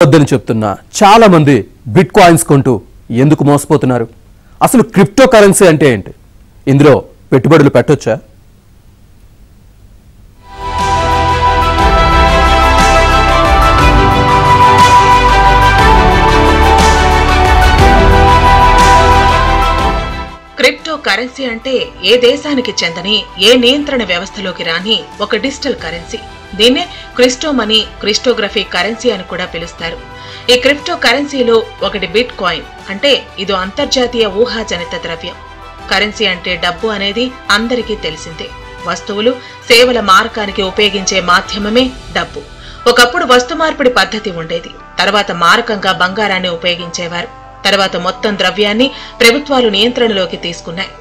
వద్దని చెప్తున్నా చాలా మంది బిట్ కాయిన్స్ కొంటూ ఎందుకు మోసపోతున్నారు? అసలు క్రిప్టో కరెన్సీ అంటే ఏంటి? ఇందులో పెట్టుబడులు పెట్టొచ్చా? క్రిప్టో కరెన్సీ అంటే ఏ దేశానికి చెందని ఏ నియంత్రణ వ్యవస్థలోకి రాని ఒక డిజిటల్ కరెన్సీ. దీన్నే క్రిప్టో మనీ, క్రిప్టోగ్రఫీ కరెన్సీ అని కూడా పిలుస్తారు. ఈ క్రిప్టో కరెన్సీలో ఒకటి బిట్ కాయిన్ అంటే ఇది అంతర్జాతీయ ఊహాజనిత ద్రవ్యం. కరెన్సీ అంటే డబ్బు అనేది అందరికీ తెలిసిందే. వస్తువులు, సేవల మారకానికి ఉపయోగించే మాధ్యమమే డబ్బు. ఒకప్పుడు వస్తు మార్పిడి పద్ధతి ఉండేది. తర్వాత మారకంగా బంగారాన్ని ఉపయోగించేవారు. తర్వాత మొత్తం ద్రవ్యాన్ని ప్రభుత్వాలు నియంత్రణలోకి తీసుకున్నాయి.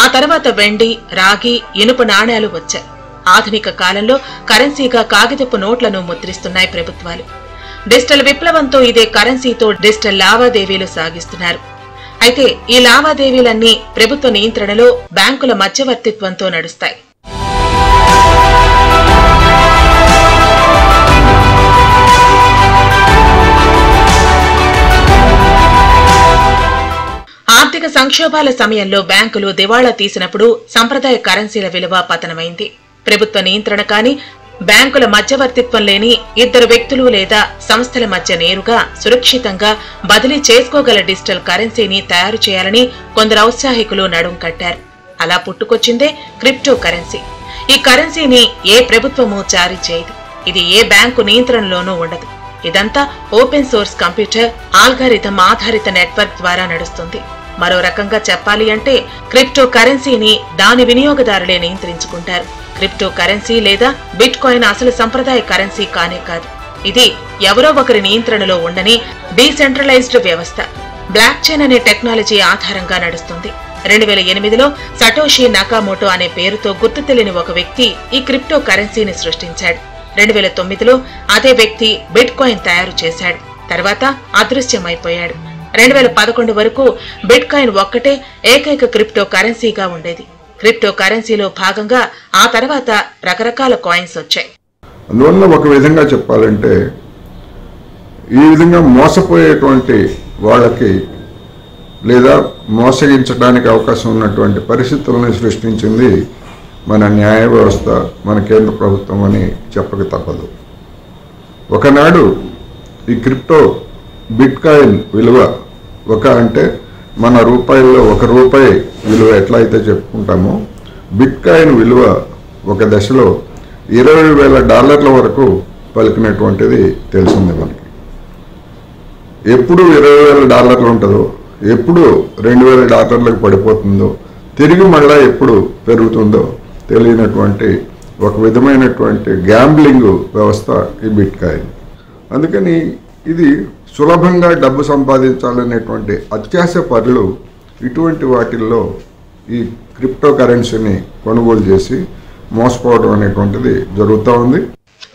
ఆ తర్వాత వెండి, రాగి, ఇనుప నాణేలు వచ్చాయి. ఆధునిక కాలంలో కరెన్సీగా కాగితపు నోట్లను ముద్రిస్తున్నాయి ప్రభుత్వాలు. డిజిటల్ విప్లవంతో ఇదే కరెన్సీతో డిజిటల్ లావాదేవీలు సాగిస్తున్నారు. అయితే ఈ లావాదేవీలన్నీ ప్రభుత్వ నియంత్రణలో బ్యాంకుల మధ్యవర్తిత్వంతో నడుస్తాయి. ఆర్థిక సంక్షోభాల సమయంలో బ్యాంకులు దివాళా తీసినప్పుడు సంప్రదాయ కరెన్సీల విలువ పతనమైంది. ప్రభుత్వ నియంత్రణ కాని, బ్యాంకుల మధ్యవర్తిత్వం లేని ఇద్దరు వ్యక్తులు లేదా సంస్థల మధ్య నేరుగా సురక్షితంగా బదిలీ చేసుకోగల డిజిటల్ కరెన్సీని తయారు చేయాలని కొందరు ఔత్సాహికులు నడుం కట్టారు. అలా పుట్టుకొచ్చిందే క్రిప్టో కరెన్సీ. ఈ కరెన్సీని ఏ ప్రభుత్వమూ జారీ చేయదు. ఇది ఏ బ్యాంకు నియంత్రణలోనూ ఉండదు. ఇదంతా ఓపెన్ సోర్స్ కంప్యూటర్ ఆల్గారిథం ఆధారిత నెట్వర్క్ ద్వారా నడుస్తుంది. మరో రకంగా చెప్పాలి అంటే క్రిప్టో కరెన్సీని దాని వినియోగదారులే నియంత్రించుకుంటారు. క్రిప్టో కరెన్సీ లేదా బిట్ కాయిన్ అసలు సంప్రదాయ కరెన్సీ కానే కాదు. ఇది ఎవరో ఒకరి నియంత్రణలో ఉండని డీసెంట్రలైజ్డ్ వ్యవస్థ. బ్లాక్ చైన్ అనే టెక్నాలజీ ఆధారంగా నడుస్తుంది. 2008లో సటోషి నకామోటో అనే పేరుతో గుర్తు తెలియని ఒక వ్యక్తి ఈ క్రిప్టో కరెన్సీని సృష్టించాడు. 2009లో అదే వ్యక్తి బిట్ కాయిన్ తయారు చేశాడు. తర్వాత అదృశ్యమైపోయాడు. 2011 వరకు బిట్ కాయిన్ ఒక్కటే ఏకైక క్రిప్టో కరెన్సీగా ఉండేది. క్రిప్టో కరెన్సీలో భాగంగా ఆ తర్వాత రకరకాల కాయిన్స్ వచ్చాయి. అందువల్ల ఒక విధంగా చెప్పాలంటే ఈ విధంగా మోసపోయేటువంటి వాళ్ళకి లేదా మోసగించడానికి అవకాశం ఉన్నటువంటి పరిస్థితులను సృష్టించింది మన న్యాయ వ్యవస్థ, మన కేంద్ర ప్రభుత్వం అని చెప్పక తప్పదు. ఒకనాడు ఈ క్రిప్టో బిట్ కాయిన్ విలువ అంటే మన రూపాయల్లో ₹1 విలువ ఎట్లా అయితే చెప్పుకుంటామో, బిట్ కాయిన్ విలువ ఒక దశలో $20,000 వరకు పలికినటువంటిది తెలిసింది మనకి. ఎప్పుడు $20,000 ఉంటుందో, ఎప్పుడు $2,000 పడిపోతుందో, తిరిగి మళ్ళా ఎప్పుడు పెరుగుతుందో తెలియనటువంటి ఒక విధమైనటువంటి గ్యాంబ్లింగ్ వ్యవస్థ ఈ బిట్ కాయిన్. అందుకని ఇది సులభంగా డబ్బు సంపాదించాలనేటువంటి అత్యాశ పరులు ఇటువంటి వాటిల్లో ఈ క్రిప్టో కరెన్సీని కొనుగోలు చేసి మోసపోవడం అనేటువంటిది జరుగుతూ ఉంది.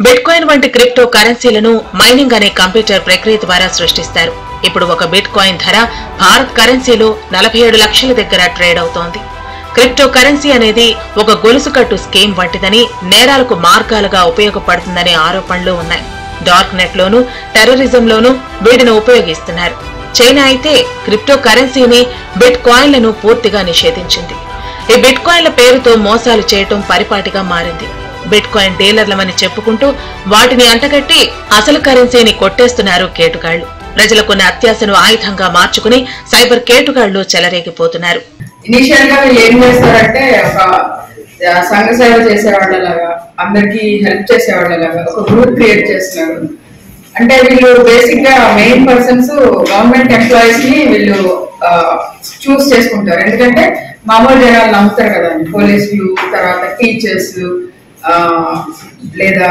బిట్ కాయిన్ వంటి క్రిప్టో కరెన్సీలను మైనింగ్ అనే కంప్యూటర్ ప్రక్రియ ద్వారా సృష్టిస్తారు. ఇప్పుడు ఒక బిట్ కాయిన్ ధర భారత్ కరెన్సీలో 47 లక్షల దగ్గర ట్రేడ్ అవుతోంది. క్రిప్టో కరెన్సీ అనేది ఒక గొలుసుకట్టు స్కీమ్ వంటిదని, నేరాలకు మార్గాలుగా ఉపయోగపడుతుందనే ఆరోపణలు ఉన్నాయి. డార్క్ నెట్ లోను, టెర్రరిజంలోనూ వీటిని ఉపయోగిస్తున్నారు. చైనా అయితే క్రిప్టో కరెన్సీని, బిట్ కాయిన్లను పూర్తిగా నిషేధించింది. ఈ బిట్ కాయిన్ల పేరుతో మోసాలు చేయటం పరిపాటిగా మారింది. బిట్ కాయిన్ డీలర్లమని చెప్పుకుంటూ వాటిని అంటగట్టి అసలు కరెన్సీని కొట్టేస్తున్నారు కేటుగాళ్లు. ప్రజలకున్న అత్యాశను ఆయుధంగా మార్చుకుని సైబర్ కేటుగాళ్లు చెలరేగిపోతున్నారు. ఇనిషియల్ గా వీళ్ళు ఏం చేస్తారంటే ఒక సంఘ సేవ చేసేవాళ్ళలాగా, అందరికి హెల్ప్ చేసేవాళ్ళలాగా ఒక గ్రూప్ క్రియేట్ చేస్తున్నారు. అంటే వీళ్ళు బేసిక్ గా మెయిన్ పర్సన్స్ గవర్నమెంట్ ఎంప్లాయీస్ ని వీళ్ళు చూస్ చేసుకుంటారు. ఎందుకంటే మామూలు జనాలు నమ్ముతారు కదా, పోలీసులు, తర్వాత టీచర్స్, లేదా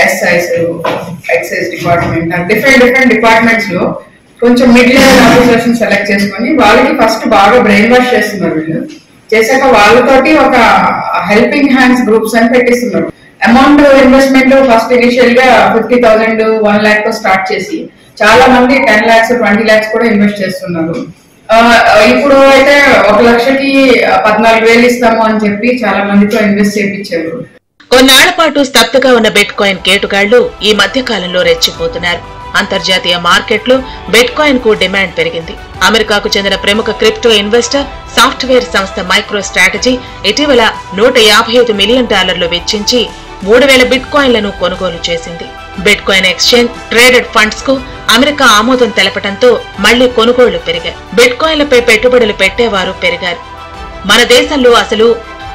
SIs, excise department, different departments లో కొంచెం మిడిల్ లెవెల్ ఆఫీసర్స్ సెలెక్ట్ చేసుకుని వాళ్ళకి ఫస్ట్ బాగా బ్రెయిన్ వాష్ చేస్తున్నారు. వీళ్ళు చేశాక వాళ్ళతోటి ఒక హెల్పింగ్ హ్యాండ్స్ గ్రూప్స్ అని పెట్టిస్తున్నారు. అమౌంట్ ఇన్వెస్ట్మెంట్ ఫస్ట్ ఇనిషియల్ గా 50,000, 1 lakh తో స్టార్ట్ చేసి చాలా మంది 10 lakhs, 20 lakhs కూడా ఇన్వెస్ట్ చేస్తున్నారు. ఇప్పుడు అయితే 1 లక్షకి 14,000 ఇస్తాము అని చెప్పి చాలా మందితో ఇన్వెస్ట్ చేయించారు. కొన్నాళ్ల పాటు స్తబ్దుగా ఉన్న బిట్ కాయిన్ కేటుగాళ్లు ఈ మధ్య కాలంలో రెచ్చిపోతున్నారు. అంతర్జాతీయ మార్కెట్లో బిట్కాయిన్ కు డిమాండ్ పెరిగింది. అమెరికాకు చెందిన ప్రముఖ క్రిప్టో ఇన్వెస్టర్, సాఫ్ట్వేర్ సంస్థ మైక్రో స్ట్రాటజీ ఇటీవల $155 మిలియన్ వెచ్చించి 3000 బిట్కాయిన్లను కొనుగోలు చేసింది. బిట్కాయిన్ ఎక్స్చేంజ్ ట్రేడెడ్ ఫండ్స్ కు అమెరికా ఆమోదం తెలపడంతో మళ్లీ కొనుగోళ్లు పెరిగాయి. బిట్కాయిన్లపై పెట్టుబడులు పెట్టేవారు పెరిగారు. మన దేశంలో అసలు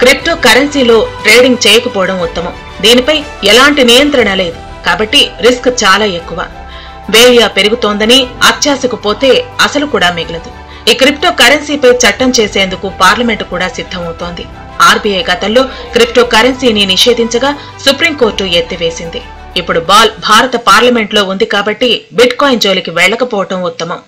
క్రిప్టో కరెన్సీలో ట్రేడింగ్ చేయకపోవడం ఉత్తమం. దీనిపై ఎలాంటి నియంత్రణ లేదు కాబట్టి రిస్క్ చాలా ఎక్కువ. వేరియా పెరుగుతోందని అత్యాశకు పోతే అసలు కూడా మిగలదు. ఈ క్రిప్టో కరెన్సీపై చట్టం చేసేందుకు పార్లమెంటు కూడా సిద్ధమవుతోంది. ఆర్బీఐ గతంలో క్రిప్టో కరెన్సీని నిషేధించగా సుప్రీంకోర్టు ఎత్తివేసింది. ఇప్పుడు బాల్ భారత పార్లమెంట్లో ఉంది కాబట్టి బిట్కాయిన్ జోలికి వెళ్లకపోవటం ఉత్తమం.